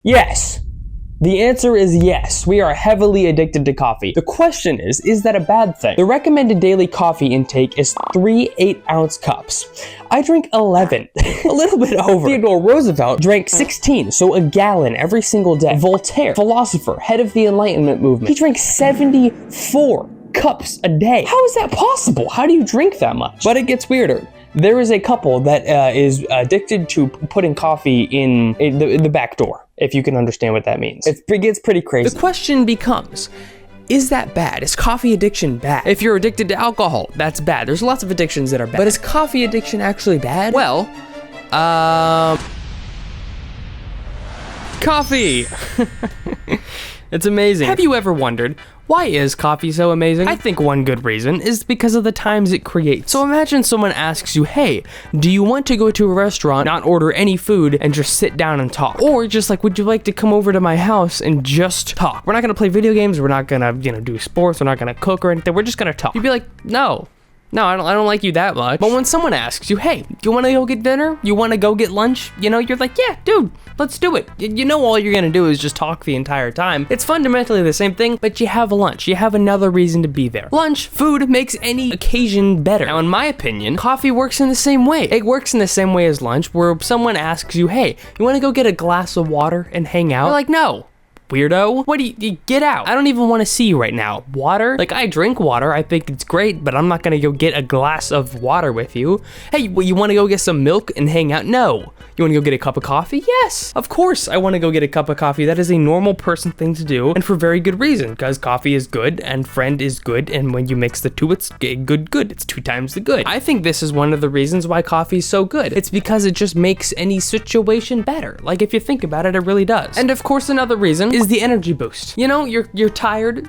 Yes. The answer is yes, we are heavily addicted to coffee. The question is that a bad thing? The recommended daily coffee intake is 3 8-ounce cups. I drink 11, a little bit over. Theodore Roosevelt drank 16, so a gallon every single day. Voltaire, philosopher, head of the Enlightenment movement, he drank 74 cups a day. How is that possible? How do you drink that much? But it gets weirder. There is a couple that is addicted to putting coffee in the back door, if you can understand what that means. It gets pretty crazy. The question becomes, is that bad? Is coffee addiction bad? If you're addicted to alcohol, that's bad. There's lots of addictions that are bad. But is coffee addiction actually bad? Well, coffee. It's amazing. Have you ever wondered, why is coffee so amazing? I think one good reason is because of the times it creates. So imagine someone asks you, hey, do you want to go to a restaurant, not order any food, and just sit down and talk? Or just like, would you like to come over to my house and just talk? We're not gonna play video games, we're not gonna, do sports, we're not gonna cook or anything, we're just gonna talk. You'd be like, no, I don't like you that much. But when someone asks you, hey, you wanna go get dinner? You wanna go get lunch? You're like, yeah, dude, let's do it. All you're gonna do is just talk the entire time. It's fundamentally the same thing, but you have a lunch. You have another reason to be there. Lunch, food makes any occasion better. Now, in my opinion, coffee works in the same way. It works in the same way as lunch, where someone asks you, hey, you wanna go get a glass of water and hang out? You're like, no. Weirdo. What do you get out? I don't even want to see you right now. Water? Like, I drink water. I think it's great, but I'm not gonna go get a glass of water with you. Hey, you want to go get some milk and hang out? No. You want to go get a cup of coffee? Yes. Of course I want to go get a cup of coffee. That is a normal person thing to do, and for very good reason, because coffee is good and friend is good, and when you mix the two, it's good. It's 2 times the good. I think this is one of the reasons why coffee is so good. It's because it just makes any situation better. Like, if you think about it, it really does. And of course, another reason is the energy boost. You're tired,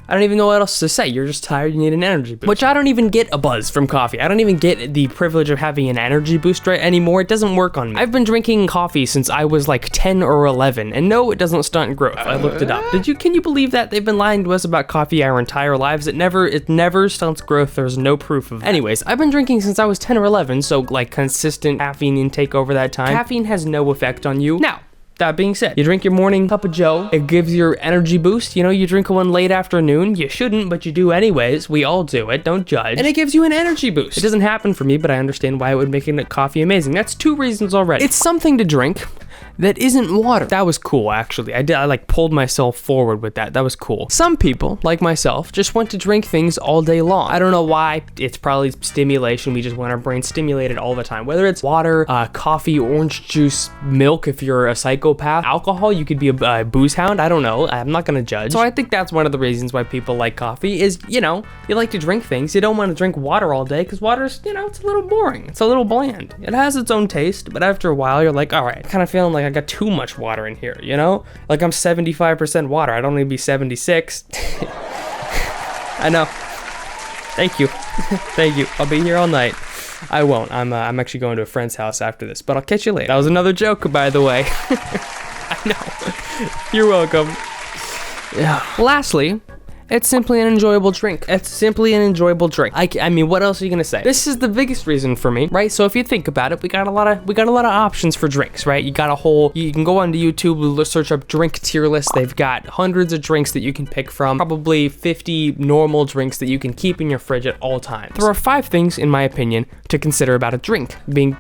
I don't even know what else to say. You're just tired, you need an energy boost. Which I don't even get a buzz from coffee. I don't even get the privilege of having an energy boost right anymore. It doesn't work on me. I've been drinking coffee since I was like 10 or 11, and no, it doesn't stunt growth. I looked it up. Can you believe that? They've been lying to us about coffee our entire lives. It never stunts growth. There's no proof of that. Anyways, I've been drinking since I was 10 or 11, so like consistent caffeine intake over that time. Caffeine has no effect on you. Now, that being said, you drink your morning cup of joe, it gives your energy boost. You drink one late afternoon, you shouldn't, but you do anyways. We all do it, don't judge. And it gives you an energy boost. It doesn't happen for me, but I understand why it would make coffee amazing. That's 2 reasons already. It's something to drink that isn't water. That was cool, actually. I like pulled myself forward with that. That was cool. Some people, like myself, just want to drink things all day long. I don't know why. It's probably stimulation. We just want our brain stimulated all the time. Whether it's water, coffee, orange juice, milk, if you're a psychopath, alcohol, you could be a booze hound. I don't know. I'm not gonna judge. So I think that's one of the reasons why people like coffee is, you like to drink things. You don't want to drink water all day because water's, it's a little boring. It's a little bland. It has its own taste, but after a while, you're like, all right, kind of feeling like I got too much water in here, Like I'm 75% water. I don't need to be 76. I know. Thank you. Thank you. I'll be here all night. I won't. I'm actually going to a friend's house after this, but I'll catch you later. That was another joke, by the way. I know. You're welcome. Yeah. Lastly, it's simply an enjoyable drink. It's simply an enjoyable drink. I mean, what else are you gonna say? This is the biggest reason for me, right? So if you think about it, we got a lot of options for drinks, right? You can go onto YouTube, search up drink tier list. They've got hundreds of drinks that you can pick from, probably 50 normal drinks that you can keep in your fridge at all times. There are 5 things, in my opinion, to consider about a drink. Drinking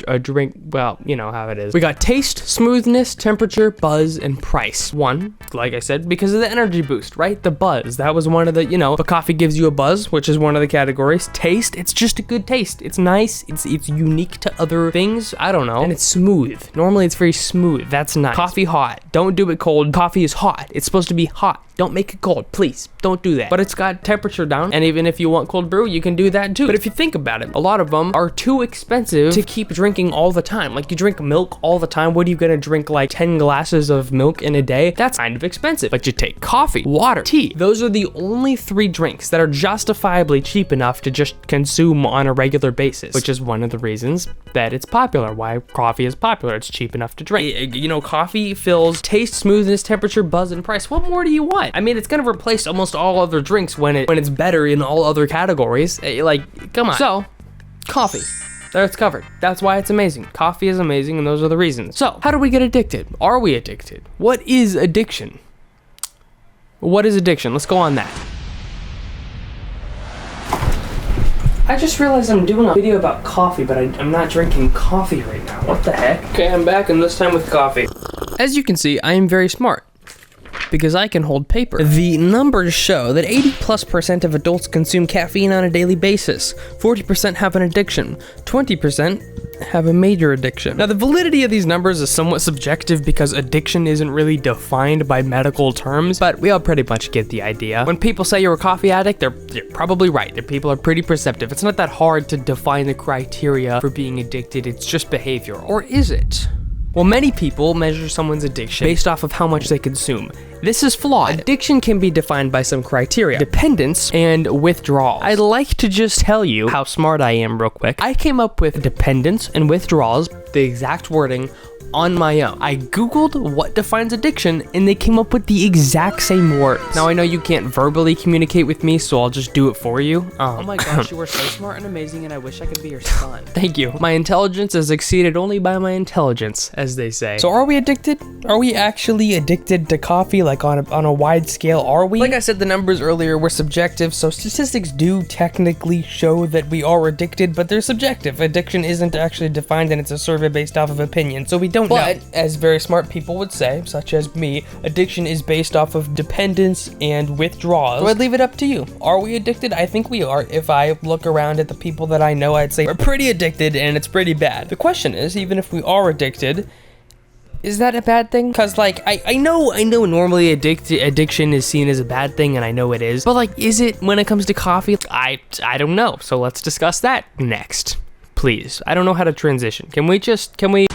a drink, well, you know how it is. We got taste, smoothness, temperature, buzz, and price. 1, like I said, because of the energy boost, right? The buzz. That was one of the, if a coffee gives you a buzz, which is one of the categories. Taste, it's just a good taste. It's nice. It's unique to other things. I don't know. And it's smooth. Normally it's very smooth. That's nice. Coffee hot. Don't do it cold. Coffee is hot. It's supposed to be hot. Don't make it cold, please. Don't do that. But it's got temperature down, and even if you want cold brew, you can do that too. But if you think about it, a lot of them are too expensive to keep drinking all the time. Like, you drink milk all the time. What are you gonna drink, like 10 glasses of milk in a day? That's kind of expensive. But you take coffee, water, tea. Those are the only 3 drinks that are justifiably cheap enough to just consume on a regular basis, which is one of the reasons that it's popular, why coffee is popular. It's cheap enough to drink. Coffee fills taste, smoothness, temperature, buzz, and price. What more do you want? I mean, it's gonna replace almost all other drinks when it's better in all other categories. Like, come on. So, coffee. That's covered. That's why it's amazing. Coffee is amazing, and those are the reasons. So, how do we get addicted? Are we addicted? What is addiction? What is addiction? Let's go on that. I just realized I'm doing a video about coffee, but I'm not drinking coffee right now. What the heck? Okay, I'm back, and this time with coffee. As you can see, I am very smart, because I can hold paper. The numbers show that 80+% of adults consume caffeine on a daily basis. 40% have an addiction. 20% have a major addiction. Now, the validity of these numbers is somewhat subjective because addiction isn't really defined by medical terms, but we all pretty much get the idea. When people say you're a coffee addict, they're probably right. The people are pretty perceptive. It's not that hard to define the criteria for being addicted. It's just behavior. Or is it? Well, many people measure someone's addiction based off of how much they consume. This is flawed. Addiction can be defined by some criteria: dependence and withdrawals. I'd like to just tell you how smart I am real quick. I came up with dependence and withdrawals, the exact wording, on my own. I googled what defines addiction and they came up with the exact same words. Now I know you can't verbally communicate with me, so I'll just do it for you. Oh my gosh, you are so smart and amazing, and I wish I could be your son. Thank you. My intelligence is exceeded only by my intelligence, as they say. So are we addicted? Are we actually addicted to coffee, like on a wide scale? Are we? Like I said, the numbers earlier were subjective, so statistics do technically show that we are addicted, but they're subjective. Addiction isn't actually defined, and it's a survey based off of opinion, so we don't know. But, as very smart people would say, such as me, addiction is based off of dependence and withdrawals. So I'd leave it up to you. Are we addicted? I think we are. If I look around at the people that I know, I'd say we're pretty addicted, and it's pretty bad. The question is, even if we are addicted, is that a bad thing? Because, like, I know normally addiction is seen as a bad thing, and I know it is. But, like, is it when it comes to coffee? I don't know. So let's discuss that next. Please. I don't know how to transition. Can we...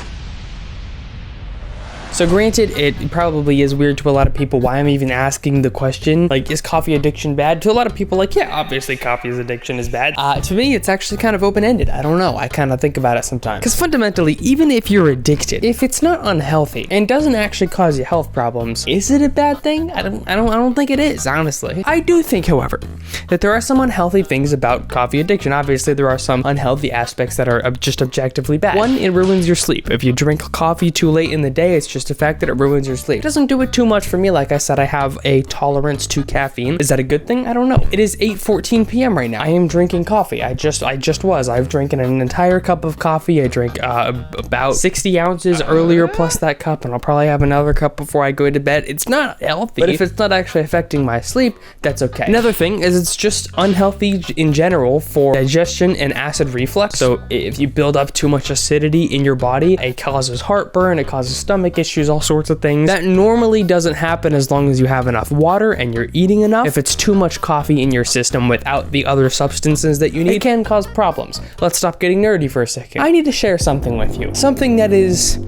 So granted, it probably is weird to a lot of people why I'm even asking the question, like, is coffee addiction bad? To a lot of people, like, yeah, obviously coffee's addiction is bad. To me, it's actually kind of open-ended. I don't know. I kind of think about it sometimes. Because fundamentally, even if you're addicted, if it's not unhealthy and doesn't actually cause you health problems, is it a bad thing? I don't think it is, honestly. I do think, however, that there are some unhealthy things about coffee addiction. Obviously, there are some unhealthy aspects that are just objectively bad. One, it ruins your sleep. If you drink coffee too late in the day, it's just the fact that it ruins your sleep. It doesn't do it too much for me. Like I said, I have a tolerance to caffeine. Is that a good thing? I don't know. It is 8:14 p.m. right now. I am drinking coffee. I just was. I've drinking an entire cup of coffee. I drank about 60 ounces earlier plus that cup, and I'll probably have another cup before I go to bed. It's not healthy, but if it's not actually affecting my sleep, that's okay. Another thing is it's just unhealthy in general for digestion and acid reflux. So if you build up too much acidity in your body, it causes heartburn, it causes stomach issues, all sorts of things. That normally doesn't happen as long as you have enough water and you're eating enough. If it's too much coffee in your system without the other substances that you need, it can cause problems. Let's stop getting nerdy for a second. I need to share something with you. Something that is,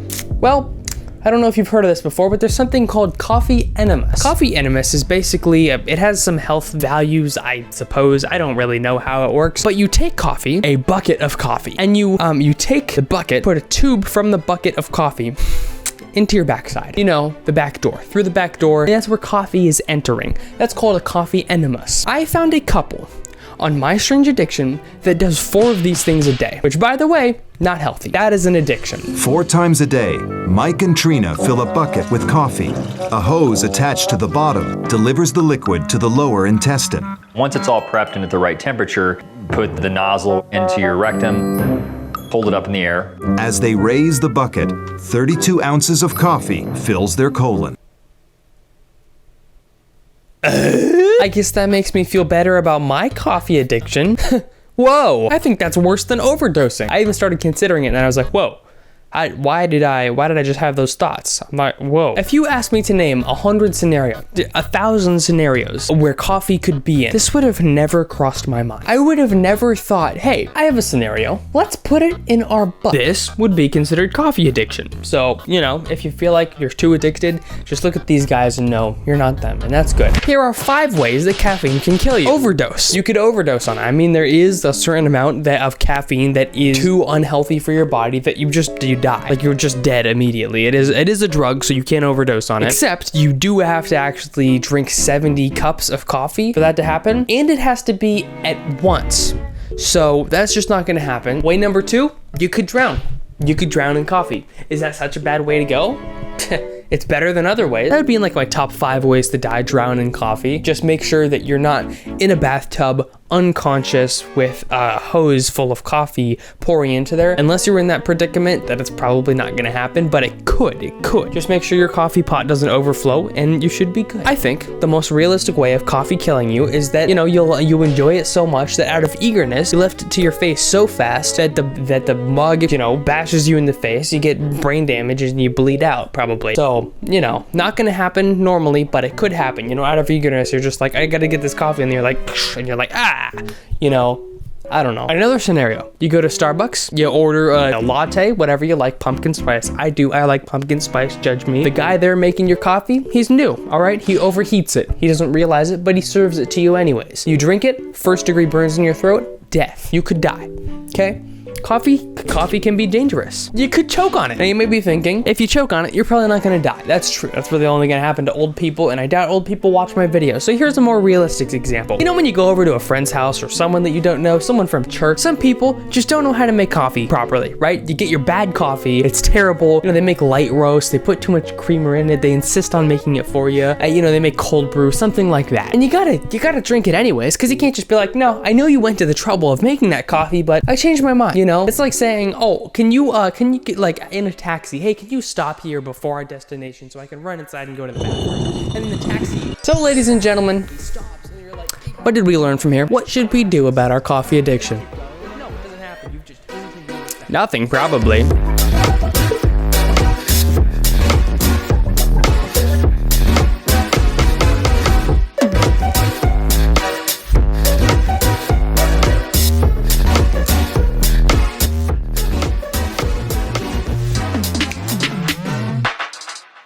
well, I don't know if you've heard of this before, but there's something called coffee enemas. Coffee enemas is basically, it has some health values, I suppose. I don't really know how it works, but you take coffee, a bucket of coffee, and you take the bucket, put a tube from the bucket of coffee into your backside. You know, the back door. Through the back door, that's where coffee is entering. That's called a coffee enemas. I found a couple on My Strange Addiction that does 4 of these things a day, which, by the way, not healthy. That is an addiction. 4 times a day, Mike and Trina fill a bucket with coffee. A hose attached to the bottom delivers the liquid to the lower intestine. Once it's all prepped and at the right temperature, put the nozzle into your rectum, hold it up in the air. As they raise the bucket, 32 ounces of coffee fills their colon. I guess that makes me feel better about my coffee addiction. Whoa, I think that's worse than overdosing. I even started considering it and I was like, whoa. Why did I just have those thoughts? I'm like, whoa. If you asked me to name 100 scenarios, 1,000 scenarios where coffee could be in, this would have never crossed my mind. I would have never thought, hey, I have a scenario. Let's put it in our butt. This would be considered coffee addiction. So, you know, if you feel like you're too addicted, just look at these guys and know you're not them, and that's good. Here are 5 ways that caffeine can kill you. Overdose. You could overdose on it. I mean, there is a certain amount of caffeine that is too unhealthy for your body that you die. Like, you're just dead immediately. It is a drug, so you can't overdose on it. Except you do have to actually drink 70 cups of coffee for that to happen, and it has to be at once. So that's just not gonna happen. Way number 2, you could drown. You could drown in coffee. Is that such a bad way to go? It's better than other ways. That would be in like my top 5 ways to die: drown in coffee. Just make sure that you're not in a bathtub, unconscious, with a hose full of coffee pouring into there. Unless you're in that predicament, that it's probably not gonna happen, but it could. Just make sure your coffee pot doesn't overflow and you should be good. I think the most realistic way of coffee killing you is that, you know, you enjoy it so much that out of eagerness, you lift it to your face so fast that the mug, you know, bashes you in the face, you get brain damage and you bleed out probably. So, you know, not gonna happen normally, but it could happen. You know, out of eagerness, you're just like, I gotta get this coffee, and you're like, ah, you know, I don't know. Another scenario, you go to Starbucks, you order a latte, whatever you like, pumpkin spice. I like pumpkin spice, judge me. The guy there making your coffee, he's new, all right? He overheats it. He doesn't realize it, but he serves it to you anyways. You drink it, first degree burns in your throat, death. You could die, okay? Coffee can be dangerous. You could choke on it. Now you may be thinking, if you choke on it, you're probably not gonna die. That's true. That's really only gonna happen to old people, and I doubt old people watch my videos. So here's a more realistic example. You know, when you go over to a friend's house or someone that you don't know, someone from church, some people just don't know how to make coffee properly, right? You get your bad coffee, it's terrible. You know, they make light roast, they put too much creamer in it, they insist on making it for you. You know, they make cold brew, something like that. And you gotta drink it anyways, because you can't just be like, no, I know you went to the trouble of making that coffee, but I changed my mind, you know? It's like saying, oh, can you get, like, in a taxi, hey, can you stop here before our destination so I can run inside and go to the bathroom? And then the taxi. So, ladies and gentlemen, stops, and you're like, what did we learn from here? What should we do about our coffee addiction? No, it doesn't happen. You've just nothing, probably.